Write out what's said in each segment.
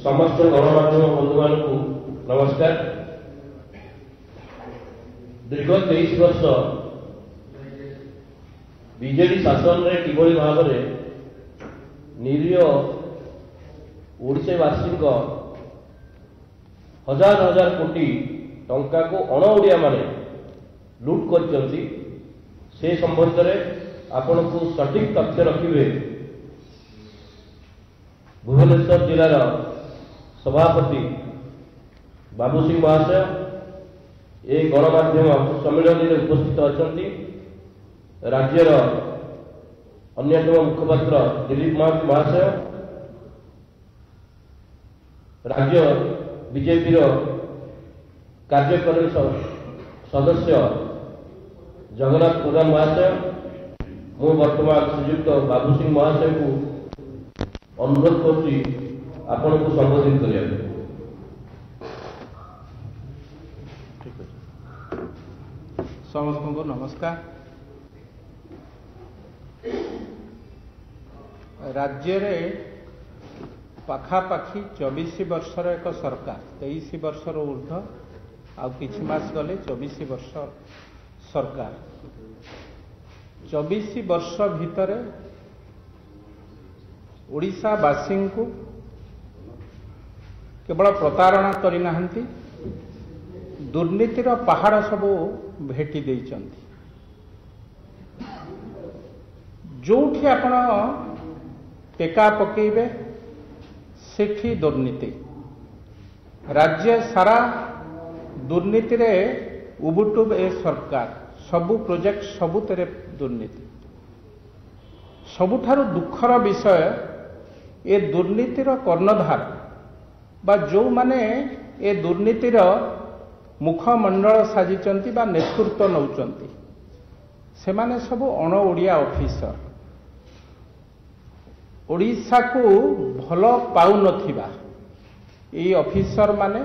समस्त गणमाध्यम बंधु मानू नमस्कार। दीर्घ 23 वर्ष बीजेडी शासन रे किभली भाव में निरीह ओडिशावासी हजार हजार कोटी टंका को अण ओडिया माने लुट करछंती से संबंध में आपण को सटीक तथ्य रखिबे भुवनेश्वर जिलार सभापति बाबू सिंह महाशय ए गणमाध्यम सम्मेलन में उपस्थित अच्छा राज्यर अन्यतम मुखपात्र दिलीप महाशय राज्य बीजेपी कार्यकारी सदस्य जगन्नाथ प्रधान महाशय मु वर्तमान श्रीयुक्त बाबू सिंह महाशय को अनुरोध करुच्ची आपण को संबोधित करिया। समस्त को नमस्कार। राज्य रे पाखापाखी 24 वर्षर एक सरकार 23 वर्षर ऊर्ध आउ किछि मास गले 24 वर्ष सरकार 24 वर्ष भितर ओडिशावासी को केवल प्रतारणा करना दुर्नीतिर पहाड़ सब भेटी देइचंती। जोठी आपण टेका पकेबे सेठी दुर्नीति राज्य सारा दुर्नीति रे उबुटुब ए सरकार सबु प्रोजेक्ट सबु तेरे दुर्नीति सबुठारु दुखर विषय ए दुर्नीतिर कर्णधार बा जो माने ए दुर्नीतिर मुखमंडल साजिचंती बा नेतृत्व नौचंती से माने सब अण ओडिया ऑफिसर ओडिशा को भल पाउ नथिबा ए ऑफिसर माने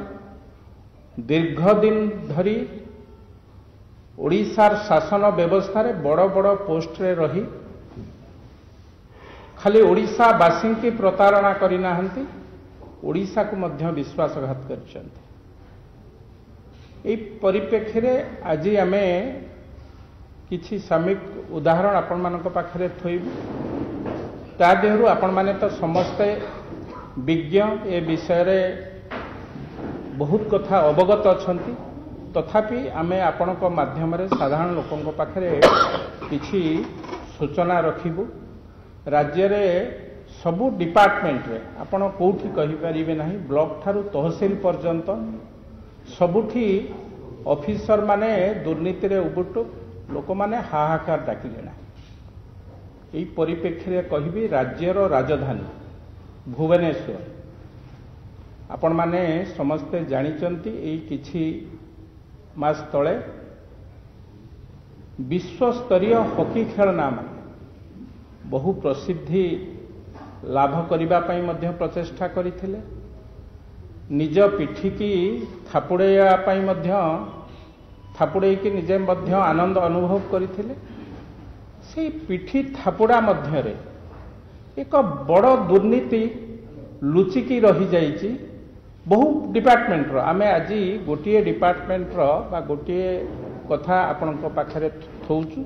दीर्घ दिन धरी ओडिशार शासन व्यवस्था रे बड़ बड़ पोस्ट रे रही खाली ओडिशावासी की प्रतारणा करि नाहंती ओडिशा को मध्य विश्वासघात करछंती। एई परिप्रेक्षी रे आज आमे किछि सामयिक उदाहरण आपण मानक पाखरे थोइबु ता देहरु आपण माने तो समस्ते विज्ञ ए विषय रे बहुत कथा अवगत अछंती तथापि आमे आपणक माध्यम रे साधारण लोकंक पाखरे किछि सूचना रखिबु। राज्य रे सबु डिपार्टमेंट रे आपण कोठी कहि परिबे नाही ब्लॉक थारु तहसील पर्यंत सबुठी ऑफिसर माने दुर्नीति रे उबुटु लोक माने हाहाकार डाकिले ना। एई परिप्रेक्षी रे कहिबी राज्यर राजधानी भुवनेश्वर आपण माने समस्ते जानिचंती एई किछि मास तळे विश्व स्तरीय हॉकी खेल नाम बहु प्रसिद्धि लाभ करिबा पई मध्य प्रचेष्टा करिथिले निज पिठी की थापुड़ेया पई मध्य थापुड़े की निजे मध्य आनंद अनुभव करिथिले से पिठी थापुड़ा मध्य रे एक बड़ दुर्नीति लुचिकी रही जाइछि बहु डिपार्टमेंट रो आमे आज गोटे डिपार्टमेंट रो बा गोटे कथा आपनक पाखरे थौचु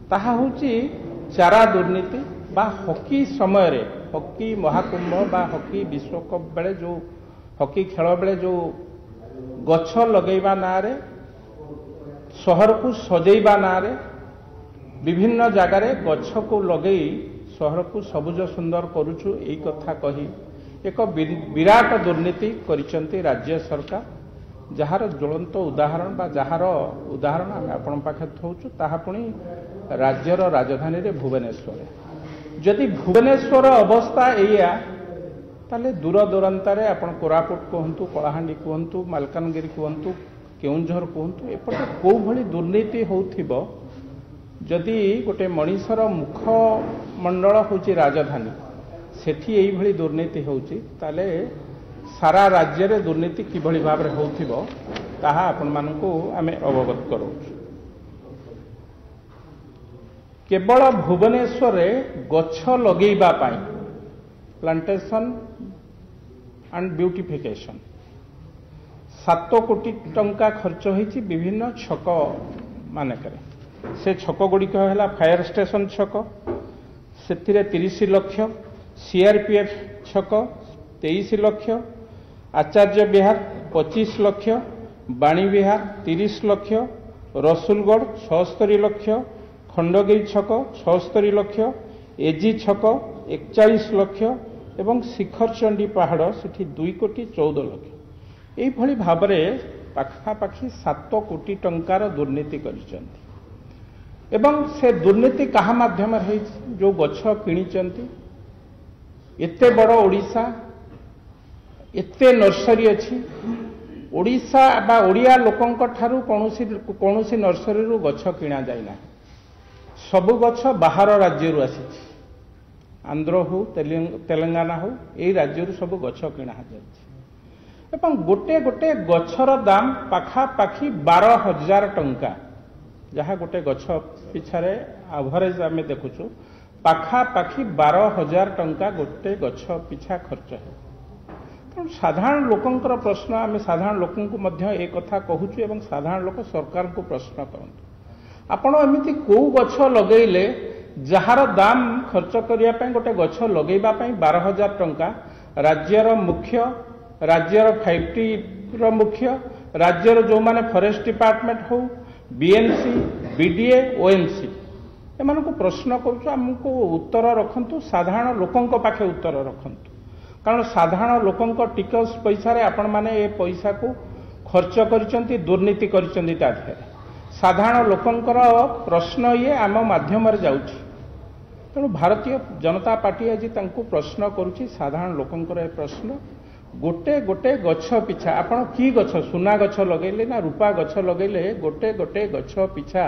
ताहा होची चारा दुर्नीति बा हॉकी समय रे हॉकी महाकुंभ बा हॉकी विश्वकप बेले जो हॉकी खेल बेले जो गछ लगेबा ना रे शहर को सजेबा ना रे विभिन्न जगार गछ को लगे शहर को सबुज सुंदर करुचु एई कथा कही एक विराट दुर्नीति करिसंती राज्य सरकार जहार ज्वलंत उदाहरण बा जहार उदाहरण आम आपण पाखे थौचु ताहा पुणी राज्यर राजधानी रे भुवनेश्वर जदि भुवनेश्वर अवस्था एया ताले दूर दूरांतारे आपण कोरापुट कहतु कलाहांडी कहतु मालकानगिरी कहतु केउंझर कहतु एपटे को भली दुर्नीति होउथिबो जदि गोटे मनीषर मुखमंडल होची राजधानी सेठी एई भली दुर्नीति होची ताले सारा राज्य रे दुर्नीति किभली भाव रे होउथिबो ताहा आपण मानकु आमे अवगत करू। केवल भुवनेश्वर गछ लगेबा पाई प्लांटेशन एंड ब्यूटिफिकेशन 7 कोटी टंका खर्च होती विभिन्न छक मानक से छक गुड़िक है फायर स्टेशन छक से 30 लक्ष सीआरपीएफ छक 23 लक्ष आचार्य विहार 25 लक्ष बाणी विहार 30 लक्ष रसुलगढ़ 76 लक्ष खंडगिरी छक 76 लक्ष एजी छक 41 लक्ष एवं शिखरचंडी पहाड़ से 2 कोटी 14 लक्ष यही भाव में पाखापाखि 7 कोटी टंकार दुर्नीति करिसेंती एवं से दुर्नीति कहा माध्यम जो गछ किणिचंती एते बड़ ओडिशा एते नर्सरी अच्छी ओडिशा बा ओडिया लोकंक ठारू कौनसी नर्सरी रु गछ किणा जाइना सबु गछ बाहर राज्य आसी आंध्र हो तेलंगाना हो यही राज्य सब गछ किणा एवं गोटे गोटे गछर दाम पाखापाखि 12,000 टंका जहाँ गोटे गछ पिछारे एवरेज आम देखुचु पाखापाखि 12,000 टंका गोटे गछ पिछा खर्च है तेणु साधारण लोकंकर प्रश्न आम साधारण लोक एक कथा कहूचु एवं साधारण लोक सरकार को प्रश्न करंतु आपण एमिति को गछ लगेले जार दाम खर्च करने गोटे गछ लगेबा 12,000 टंका राज्यर मुख्य राज्यर 5T मुख्य राज्यर जो माने फॉरेस्ट डिपार्टमेंट हो बीएनसी बीडीए ओएमसी एमान को प्रश्न करूँ आमको उत्तर रखंतु साधारण लोकंक पाखे उत्तर रखंतु कारण साधारण लोकंक टिकस पैसा रे आपण माने ए पैसा को खर्च करिसंती दुर्नीति करिसंती ता देहरे साधारण लोकंकर प्रश्न ये आम माध्यम जाउछि तेणु भारतीय जनता पार्टी आज तांको प्रश्न करुछि साधारण लोकंकर ए प्रश्न गोटे गोटे गछ पिछा आपण की गछ सुना गछ लगेले ना रूपा गछ लगेले गोटे गोटे गछ पिछा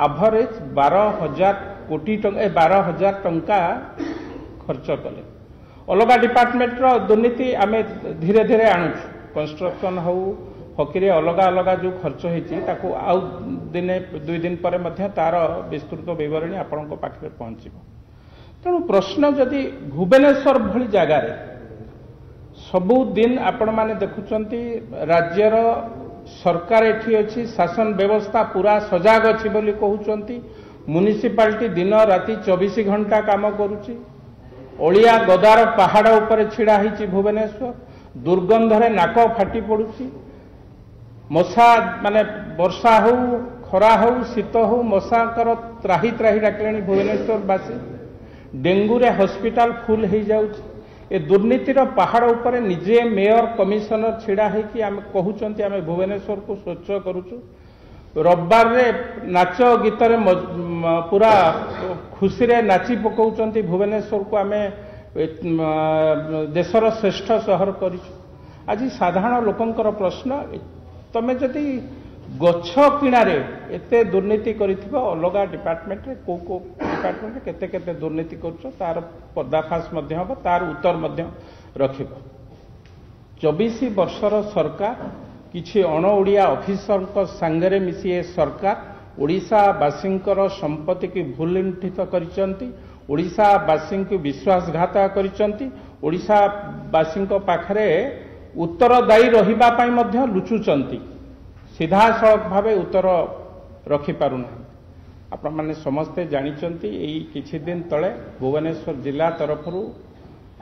एवरेज 12,000 कोटी टंका 12,000 टंका खर्च कले अलग डिपार्टमेंट रो दुर्नीति आमे धीरे धीरे आणुछु कंस्ट्रक्शन हो हकीरे अलग अलग जो खर्च होती ताको आउ दिने 2 दिन पर मध्य तार विस्तृत विवरणी आपण पाखे पहुंचब तेणु प्रश्न जदि भुवनेश्वर भली जगार सबु दिन आपण माने देखुचंती राज्यर सरकार एठी अछि शासन व्यवस्था पूरा सजाग अछि बोली कहउचंती म्युनिसिपालिटी दिन राति 24 घंटा काम करूची ओलिया गदार पहाड़ ऊपर छिड़ा हिची भुवनेश्वर दुर्गंधरे नाक फाटी पड़ुची मशा माने वर्षा हो खरा हो शीत हो मशाकर त्राही त्राही डाकलेनी भुवनेश्वर बासी डेंगू रे हॉस्पिटल फुल हो जाउची ए दुर्नीतिर पहाड़ ऊपर निजे मेयर कमिशनर छिड़ा है कि आम कहते आम भुवनेश्वर को स्वच्छ करुचु रविवार रे नाच गीत पूरा खुशी रे नाची पकाउचंती भुवनेश्वर को आम देशर श्रेष्ठ सहर करिछु आज साधारण लोकंकर प्रश्न तमे जदि गछ किणारे एते दुर्नीति करिथिबो अलगा डिपार्टमेंट रे को डिपार्टमेंट रे केते केते दुर्नीति करछो तार पर्दाफाश मध्य हबो तार उत्तर मध्य रखिबो 24 वर्षर सरकार किछि अण ओडिया ऑफिसर को संगरे मिसी ए सरकार ओडिशावासींकर संपत्ति की भूल लुंठित करिसंती ओडिशावासी को विश्वासघात करिसंती ओडिशावासी पाखरे उत्तरदायी रहिबा पई मध्य लुचुचंती सीधा सड़क भाव उत्तर रखिपारुना आपण माने समस्ते जानिचंती एई किछि दिन तले भुवनेश्वर जिला तरफ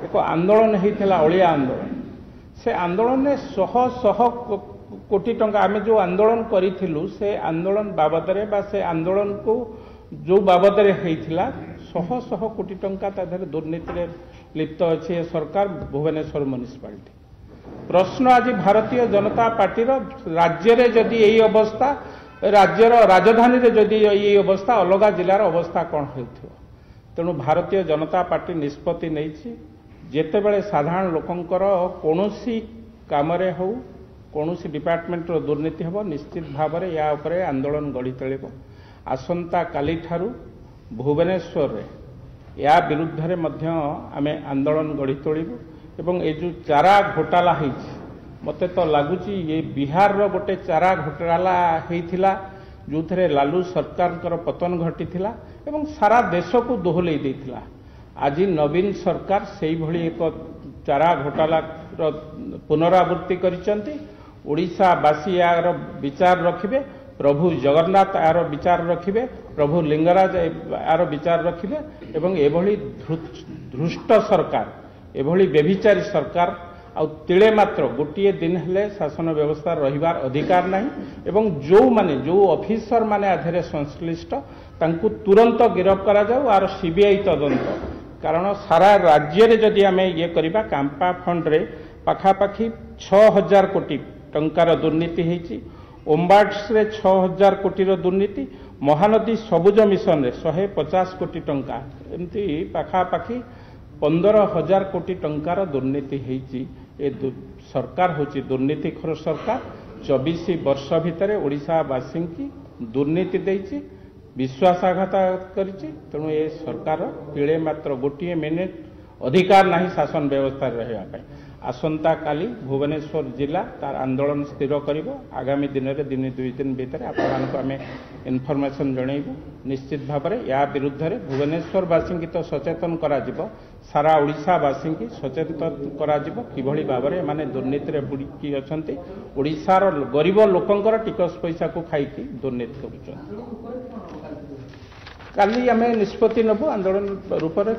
एक आंदोलन होता ओलिया आंदोलन से आंदोलन में शह कोटी टंका आम जो आंदोलन करूँ से आंदोलन बाबद से आंदोलन को जो बाबद होता शह कोटी टंका ताधर दुर्नीति लिप्त अच्छे सरकार भुवनेश्वर म्युनिसिपालिटी प्रश्न आज भारतीय जनता पार्टी राज्य रे जदि यही अवस्था राज्यर राजधानी रे जदि यही अवस्था अलग जिलार अवस्था कौन हो तेणु भारतीय जनता पार्टी निष्पत्ति नहीं जेतेबेले साधारण लोकंकर कौनसी कामरे हो कौनसी डिपार्टमेंट रो दुर्नीति हो निश्चित भाव में या उपरे आंदोलन गढ़ी तोलिब आसंता काली ठारू भुवनेश्वर रे या विरुद्ध रे मध्य आमे आंदोलन गढ़ी तोलिबु एवं ये जो चारा घोटाला मते तो लगुच ये बिहार रो गोटे चारा घोटाला होइथिला जो थे लालू सरकार पतन घटी एवं सारा देश को दोहलई देथिला। आज नवीन सरकार से भली एक चारा घोटाला पुनरावृत्ति करिसंती। ओडिशावासी यार विचार रखिबे, प्रभु जगन्नाथ यार विचार रखिबे, प्रभु लिंगराज यार विचार रखिबे एवं एभली धृष्ट सरकार, एभली व्यभिचारी सरकार आउ तिले मात्र गोटे दिन हेले शासन व्यवस्था रहिबार अधिकार नहीं एवं जो ऑफिसर माने आधेरे संश्लिष्ट तांकु तुरंत गिरफ्त करा जाऊ आर सीबीआई तदंत। कारण सारा राज्य रे जदि आमे ये करिबा कांपा फंड रे पाखापाखी 6000 कोटी टंकार दुर्नीति हेची, ओम्बाट्स रे 6000 कोटी दुर्नीति, महानदी सबुज मिशन रे 150 कोटी टंका, एमती पाखापाखी 15,000 कोटी टंकार दुर्नीति हेची। ए सरकार होची दुर्नीतिखोर सरकार। 24 वर्ष भितर ओडिशावासी की दुर्नीति देइची, विश्वासघात करिची। तेणु ए सरकार पिले मात्र गोटे मिनिट अधिकार नहीं शासन व्यवस्था रहा। आसंता काली भुवनेश्वर जिला तार आंदोलन स्थिर करिबो। आगामी दिन में दिन 2 दिन भीतर आपको आम इनफर्मेशन जनइबू। निश्चित भाव में या विरुद्ध में भुवनेश्वरवासी की तो सचेतन करा जिवो, सारा ओडिशावासी की सचेतन करा जिवो किभली भाव में माने दुर्नीति रे बुड़की अछंती। ओडिशार गरीब लोकंकर टिकस पैसा को खाइकी दुर्नीति करुछंती। काली आम निष्पत्ति नबू आंदोलन रूप में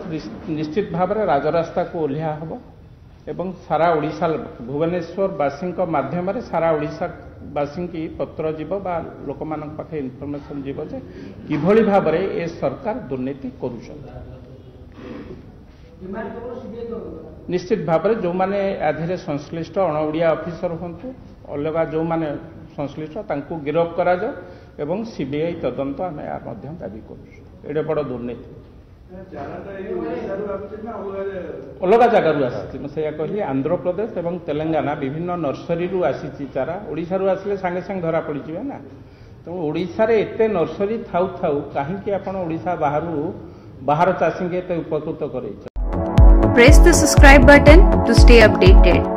निश्चित भाव में राजरास्ता को ओह्ला हम एवं सारा ओडिशा भुवनेश्वरवासी माध्यम सारा ओडिशावासी की पत्र जीव बा लोक पाखे इनफर्मेशन जीव जे किभली भाव में ए सरकार दुर्नीति करुछंती। निश्चित भाव में जो माने आधे संश्लिष्ट अणओडिया ऑफिसर हंतु अलग जो माने संश्लिष्ट तांकु गिरफ्त करा जाओ एवं सीबीआई तदंत आम या दाबी करूँ। एडे बड़ दुर्नीति अलग जगार आसी कहली आंध्र प्रदेश एवं तेलंगाना विभिन्न नर्सरी आसी चारा ओडिशा आसिले सांगे सांगे धरा पड़ी ना। तो ओडिशा रे एते नर्सरी थाउ थाउ कहीं आपण ओडिशा बाहर चाषी के उपकृत करे। Press the subscribe button to stay updated.